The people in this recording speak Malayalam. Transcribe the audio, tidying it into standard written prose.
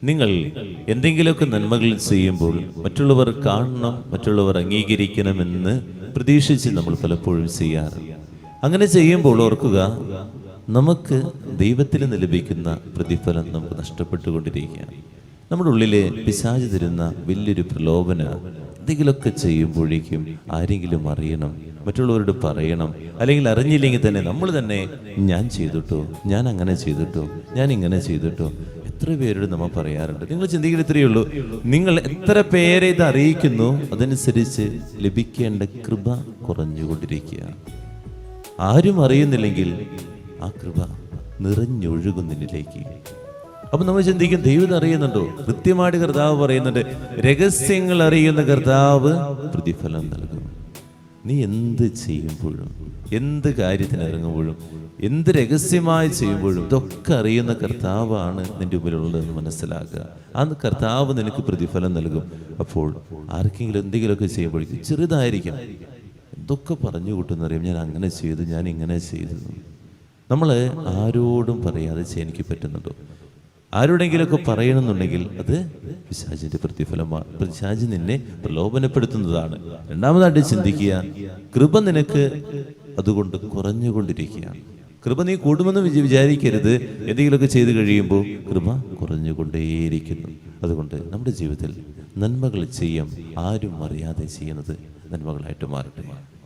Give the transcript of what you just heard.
നിങ്ങൾ എന്തെങ്കിലുമൊക്കെ നന്മകൾ ചെയ്യുമ്പോൾ മറ്റുള്ളവർ കാണണം, മറ്റുള്ളവർ അംഗീകരിക്കണമെന്ന് പ്രതീക്ഷിച്ച് നമ്മൾ പലപ്പോഴും ചെയ്യാറുണ്ട്. അങ്ങനെ ചെയ്യുമ്പോൾ ഓർക്കുക, നമുക്ക് ദൈവത്തിൽ നിന്ന് ലഭിക്കുന്ന പ്രതിഫലം നമുക്ക് നഷ്ടപ്പെട്ടുകൊണ്ടിരിക്കുകയാണ്. നമ്മുടെ ഉള്ളിലെ പിശാച് തരുന്ന വലിയൊരു പ്രലോഭന, എന്തെങ്കിലുമൊക്കെ ചെയ്യുമ്പോഴേക്കും ആരെങ്കിലും അറിയണം, മറ്റുള്ളവരോട് പറയണം, അല്ലെങ്കിൽ അറിഞ്ഞില്ലെങ്കിൽ തന്നെ നമ്മൾ തന്നെ ഞാൻ ചെയ്തിട്ടോ, ഞാൻ അങ്ങനെ ചെയ്തിട്ടോ, ഞാൻ ഇങ്ങനെ ചെയ്തിട്ടോ. എത്ര പേരോട് നമ്മൾ പറയാറുണ്ട്. നിങ്ങൾ ചിന്തിക്കുന്ന ഇത്രയേ ഉള്ളൂ, നിങ്ങൾ എത്ര പേരെ ഇത് അറിയിക്കുന്നു അതനുസരിച്ച് ലഭിക്കേണ്ട കൃപ കുറഞ്ഞുകൊണ്ടിരിക്കുക. ആരും അറിയുന്നില്ലെങ്കിൽ ആ കൃപ നിറഞ്ഞൊഴുകുന്നതിലേക്ക്. അപ്പൊ നമ്മൾ ചിന്തിക്കും, ദൈവം അറിയുന്നുണ്ടോ? കൃത്യമായിട്ട് കർത്താവ് പറയുന്നുണ്ട്, രഹസ്യങ്ങൾ അറിയുന്ന കർത്താവ് പ്രതിഫലം നൽകും. നീ എന്ത് ചെയ്യുമ്പോഴും, എന്ത് കാര്യത്തിന് ഇറങ്ങുമ്പോഴും, എന്ത് രഹസ്യമായി ചെയ്യുമ്പോഴും ഇതൊക്കെ അറിയുന്ന കർത്താവാണ് നിന്റെ മുമ്പിലുള്ളതെന്ന് മനസ്സിലാക്കുക. ആ കർത്താവ് നിനക്ക് പ്രതിഫലം നൽകും. അപ്പോൾ ആർക്കെങ്കിലും എന്തെങ്കിലുമൊക്കെ ചെയ്യുമ്പോഴേക്കും ചെറുതായിരിക്കും, എന്തൊക്കെ പറഞ്ഞു കൂട്ടുന്നറിയാം, ഞാൻ അങ്ങനെ ചെയ്തു, ഞാൻ ഇങ്ങനെ ചെയ്തു. നമ്മൾ ആരോടും പറയാതെ ചെയ്യാൻ എനിക്ക് പറ്റുന്നുണ്ടോ? ആരോടെങ്കിലുമൊക്കെ പറയണമെന്നുണ്ടെങ്കിൽ അത് പിശാചിന്റെ പ്രതിഫലമാണ്. പിശാച് നിന്നെ പ്രലോഭനപ്പെടുത്തുന്നതാണ്. രണ്ടാമതായിട്ട് ചിന്തിക്കുക, കൃപ നിനക്ക് അതുകൊണ്ട് കുറഞ്ഞുകൊണ്ടിരിക്കുകയാണ്. കൃപ നീ കൂടുമെന്ന് വിചാരിക്കരുത്. എന്തെങ്കിലുമൊക്കെ ചെയ്ത് കഴിയുമ്പോൾ കൃപ കുറഞ്ഞുകൊണ്ടേയിരിക്കുന്നു. അതുകൊണ്ട് നമ്മുടെ ജീവിതത്തിൽ നന്മകൾ ചെയ്യാം, ആരും അറിയാതെ ചെയ്യുന്നത് നന്മകളായിട്ട് മാറട്ടെ.